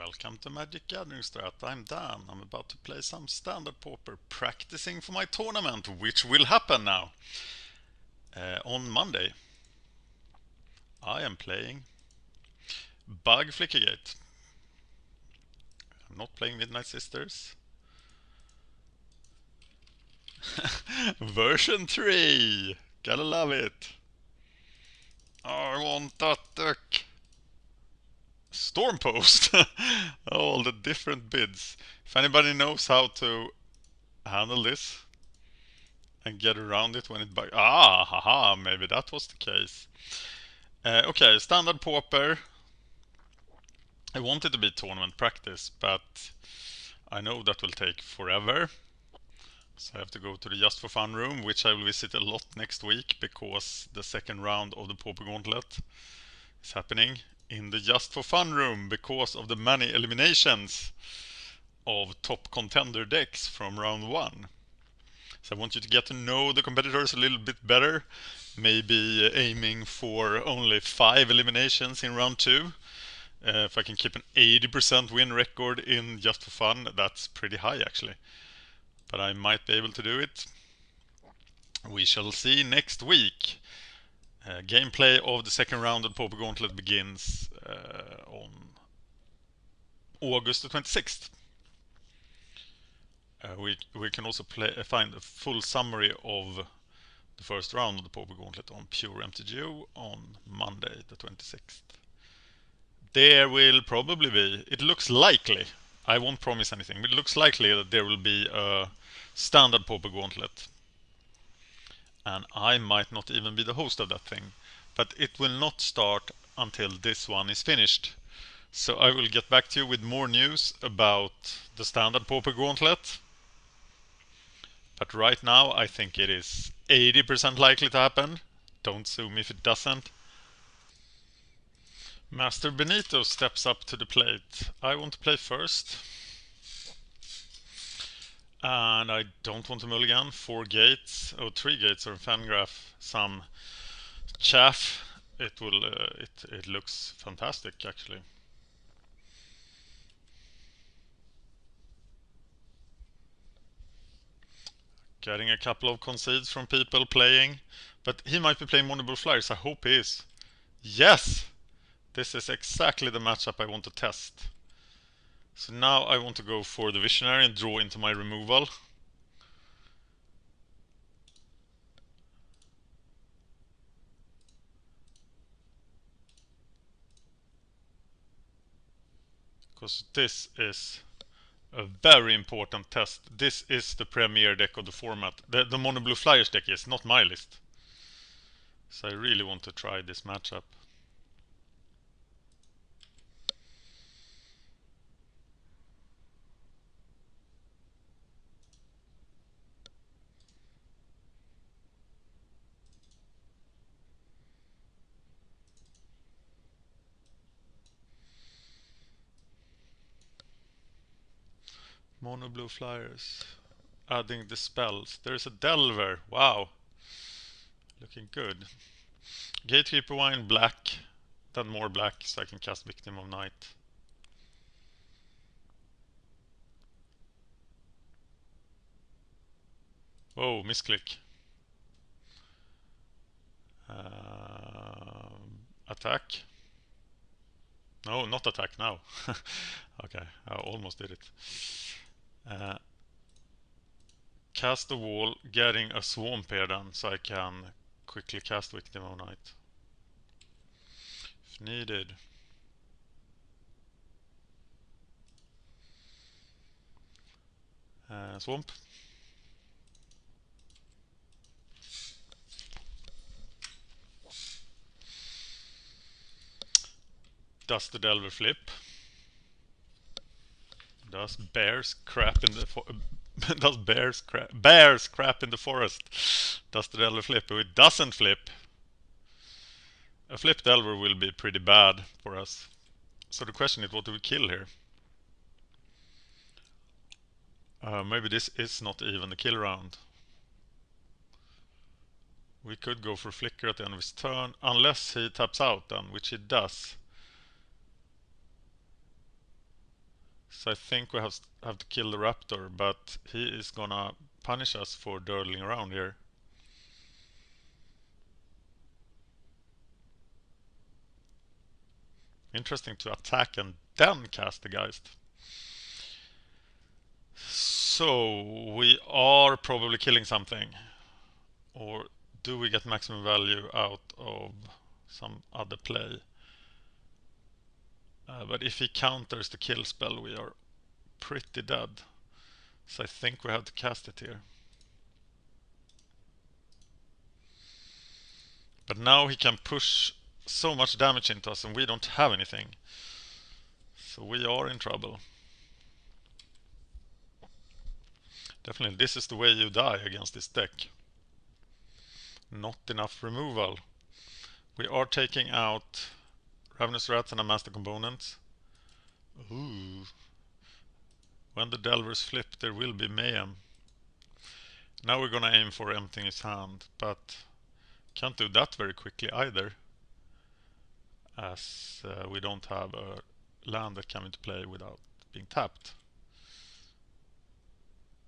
Welcome to MagicGatheringStrat. I'm Dan. I'm about to play some Standard Pauper, practicing for my tournament, which will happen now on Monday. I am playing Bug Flickergate. I'm not playing Midnight Sisters. Version 3! Gotta love it! I want that deck! Stormpost! All the different bids. If anybody knows how to handle this and get around it when it bugs. Haha, maybe that was the case. Okay, Standard Pauper. I want it to be tournament practice, but I know that will take forever. So I have to go to the Just for Fun room, which I will visit a lot next week because the second round of the Pauper Gauntlet is happening in the Just for Fun room because of the many eliminations of top contender decks from round 1. So I want you to get to know the competitors a little bit better, maybe aiming for only 5 eliminations in round 2. If I can keep an 80% win record in Just for Fun, that's pretty high actually. But I might be able to do it. We shall see next week. Gameplay of the second round of the Pauper Gauntlet begins on August the 26th. We can also find a full summary of the first round of the Pauper Gauntlet on Pure MTGO on Monday the 26th. There will probably be, it looks likely, I won't promise anything, but it looks likely that there will be a Standard Pauper Gauntlet. And I might not even be the host of that thing, but it will not start until this one is finished. So I will get back to you with more news about the Standard Pauper Gauntlet. But right now I think it is 80% likely to happen. Don't sue me if it doesn't. Master Benito steps up to the plate. I want to play first. And I don't want to mulligan. 4 gates. Oh, 3 gates or Fangraph. Some chaff. It looks fantastic actually. Getting a couple of concedes from people playing. But he might be playing Monoblue Flyers. I hope he is. Yes! This is exactly the matchup I want to test. So now I want to go for the Visionary and draw into my removal. Because this is a very important test. This is the premier deck of the format. The Monoblue Flyers deck is not my list. So I really want to try this matchup. Monoblue Flyers. Adding the spells. There's a Delver. Wow. Looking good. Gatekeeper Wine black. Then more black so I can cast Victim of Night. Oh, misclick. Attack. No, not attack now. Okay, I almost did it. Cast the wall, getting a swamp here then, so I can quickly cast Victim of Night. If needed. Swamp. Does the Delver flip? Does bears crap in the does bears crap in the forest? Does the Delver flip? Oh, it doesn't flip. A flip Delver will be pretty bad for us. So the question is, what do we kill here? Maybe this is not even the kill round. We could go for Flicker at the end of his turn, unless he taps out then, which he does. So I think we have to kill the raptor, but he is gonna punish us for dawdling around here. Interesting to attack and then cast the Geist. So we are probably killing something. Or do we get maximum value out of some other play? But if he counters the kill spell, we are pretty dead. So I think we have to cast it here. But now he can push so much damage into us and we don't have anything. So we are in trouble. Definitely, this is the way you die against this deck. Not enough removal. We are taking out Ravenous Rats and a Master Component. Ooh. When the Delvers flip, there will be mayhem. Now we're gonna aim for emptying his hand, but can't do that very quickly either, as we don't have a land that come into play without being tapped.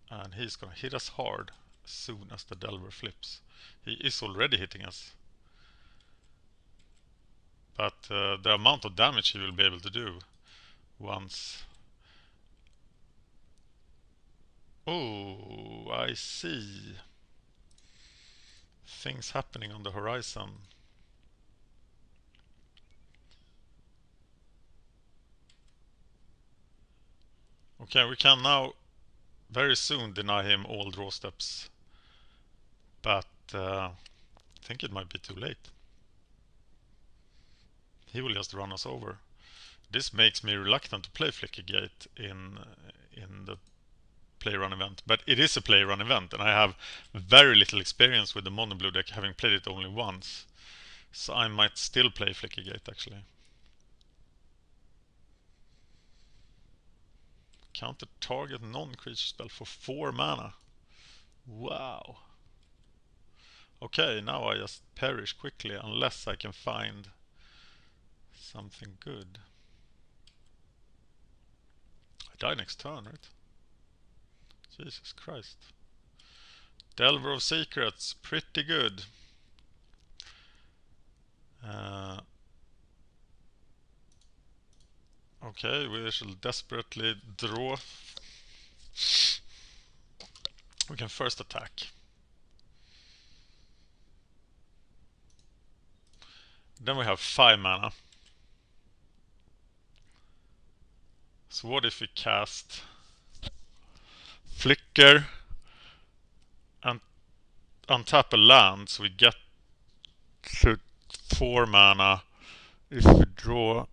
And he's gonna hit us hard as soon as the Delver flips. He is already hitting us. But the amount of damage he will be able to do once... Oh, I see. Things happening on the horizon. Okay, we can now very soon deny him all draw steps. But I think it might be too late. He will just run us over. This makes me reluctant to play Flickergate in the play run event. But it is a play run event, and I have very little experience with the mono blue deck, having played it only once. So I might still play Flickergate actually. Counter target non-creature spell for 4 mana. Wow. Okay, now I just perish quickly unless I can find something good. I die next turn, right? Jesus Christ. Delver of Secrets, pretty good. Okay, we shall desperately draw. We can first attack. Then we have 5 mana. So what if we cast Flicker and untap a land, so we get to 4 mana. If we draw...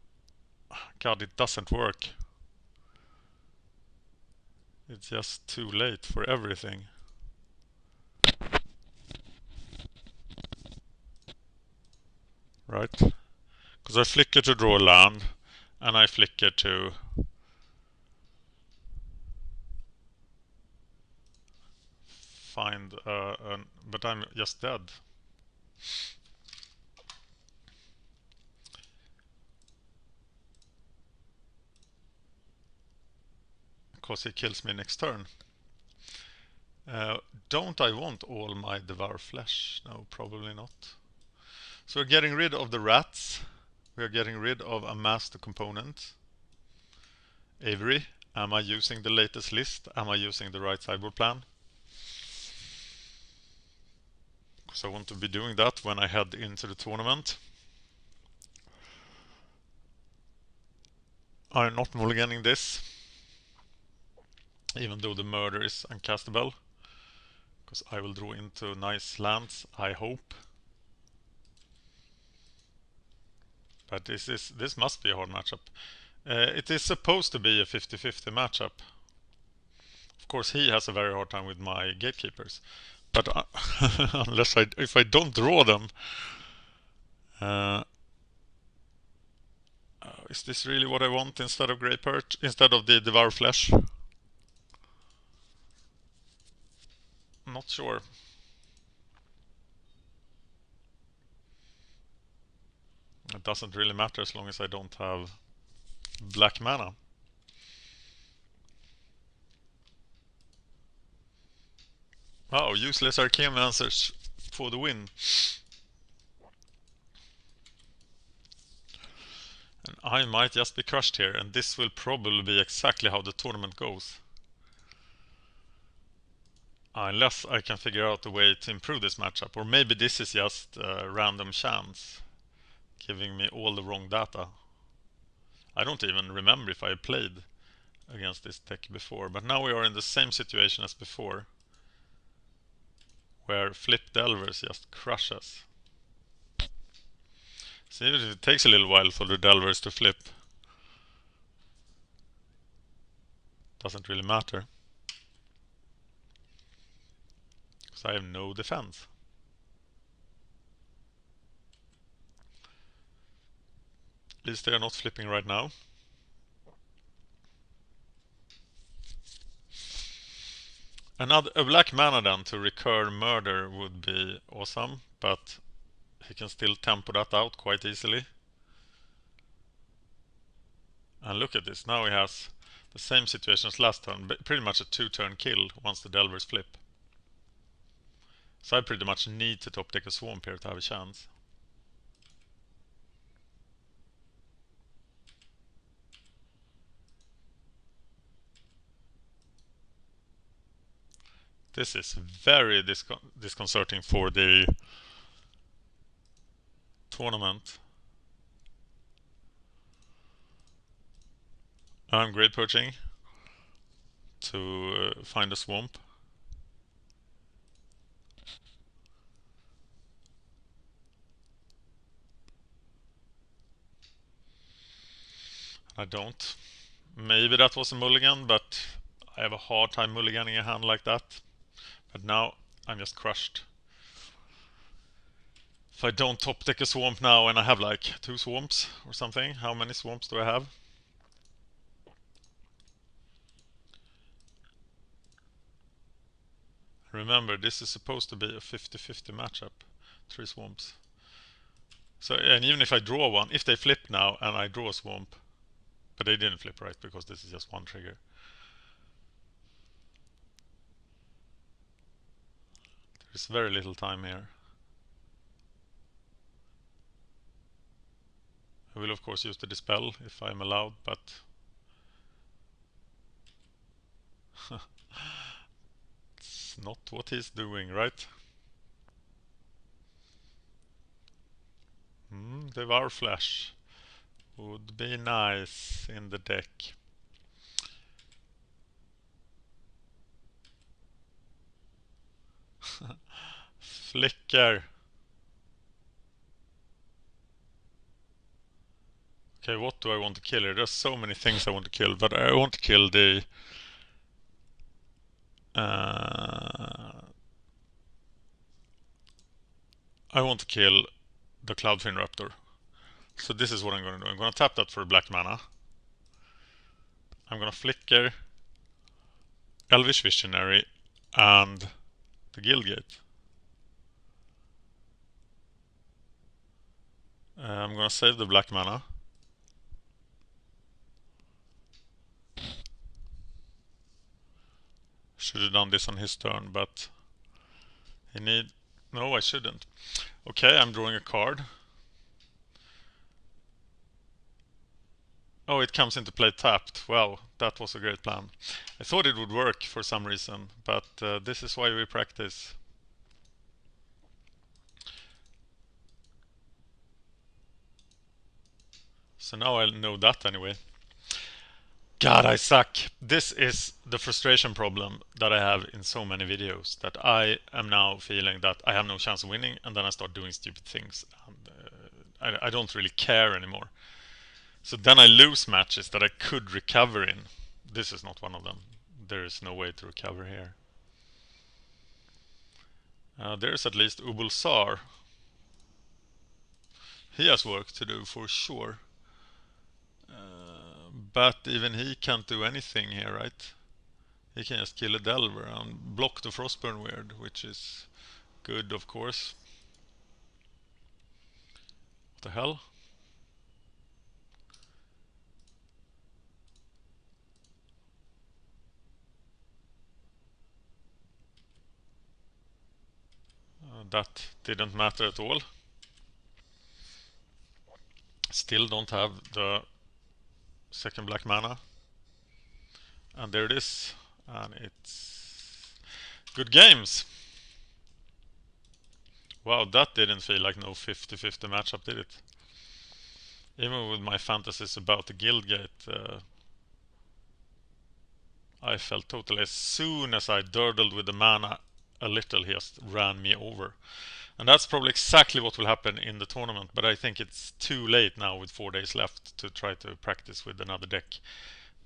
God, it doesn't work. It's just too late for everything. Right? Because I flicker to draw land, and I flicker to find but I'm just dead. Because he kills me next turn. Don't I want all my Devour Flesh? No, probably not. So we're getting rid of the rats. We are getting rid of a master component. Avery, am I using the latest list? Am I using the right sideboard plan? Because I want to be doing that when I head into the tournament. I'm not mulliganing this, even though the murder is uncastable, because I will draw into nice lands, I hope. But this must be a hard matchup. It is supposed to be a 50-50 matchup. Of course, he has a very hard time with my gatekeepers, but if I don't draw them, is this really what I want instead of Grey Perch, instead of the Devour Flesh? Not sure. It doesn't really matter as long as I don't have black mana. Wow, useless arcane answers for the win. And I might just be crushed here, and this will probably be exactly how the tournament goes. Unless I can figure out a way to improve this matchup. Or maybe this is just a random chance, giving me all the wrong data. I don't even remember if I played against this deck before, but now we are in the same situation as before, where Flip Delvers just crush us. So even if it takes a little while for the Delvers to flip, doesn't really matter, because I have no defense. At least they are not flipping right now. A black mana then to recur murder would be awesome, but he can still tempo that out quite easily. And look at this, now he has the same situation as last turn, but pretty much a 2-turn kill once the Delvers flip. So I pretty much need to top deck a Swamp here to have a chance. This is very disconcerting for the tournament. I'm grade purging to find a Swamp. I don't. Maybe that was a mulligan, but I have a hard time mulliganing a hand like that. But now I'm just crushed. If I don't top deck a Swamp now and I have like 2 Swamps or something, how many Swamps do I have? Remember, this is supposed to be a 50-50 matchup. 3 Swamps. So, and even if I draw one, if they flip now and I draw a Swamp, but they didn't flip, right, because this is just one trigger. There's very little time here. I will of course use the Dispel if I'm allowed, but it's not what he's doing, right? Devour Flesh would be nice in the deck. Flicker. Okay, what do I want to kill here? There's so many things I want to kill, but I want to kill the... I want to kill the Cloudfin Raptor. So this is what I'm going to do. I'm going to tap that for black mana. I'm going to Flicker, Elvish Visionary, and the Guildgate. I'm going to save the black mana. Should have done this on his turn, but he need... No, I shouldn't. Okay, I'm drawing a card. Oh, it comes into play tapped. Wow, that was a great plan. I thought it would work for some reason, but this is why we practice. So now I know that anyway. God, I suck. This is the frustration problem that I have in so many videos, that I am now feeling that I have no chance of winning, and then I start doing stupid things. And I don't really care anymore. So then I lose matches that I could recover in. This is not one of them. There is no way to recover here. There's at least Ubulsar. He has work to do for sure. But even he can't do anything here, right? He can just kill a Delver and block the Frostburn Weird, which is good, of course. What the hell? that didn't matter at all. Still don't have the second black mana. And there it is. And it's good games. Wow, that didn't feel like no 50-50 matchup, did it? Even with my fantasies about the Guildgate, I felt totally, as soon as I durdled with the mana a little, he just ran me over. And that's probably exactly what will happen in the tournament, but I think it's too late now with 4 days left to try to practice with another deck.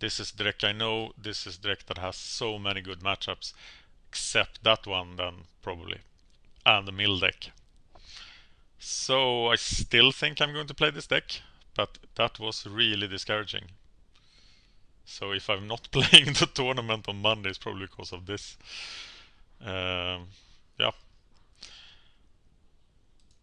This is the deck I know, this is the deck that has so many good matchups, except that one then, probably, and the mill deck. So I still think I'm going to play this deck, but that was really discouraging. So if I'm not playing the tournament on Monday, it's probably because of this. Yeah,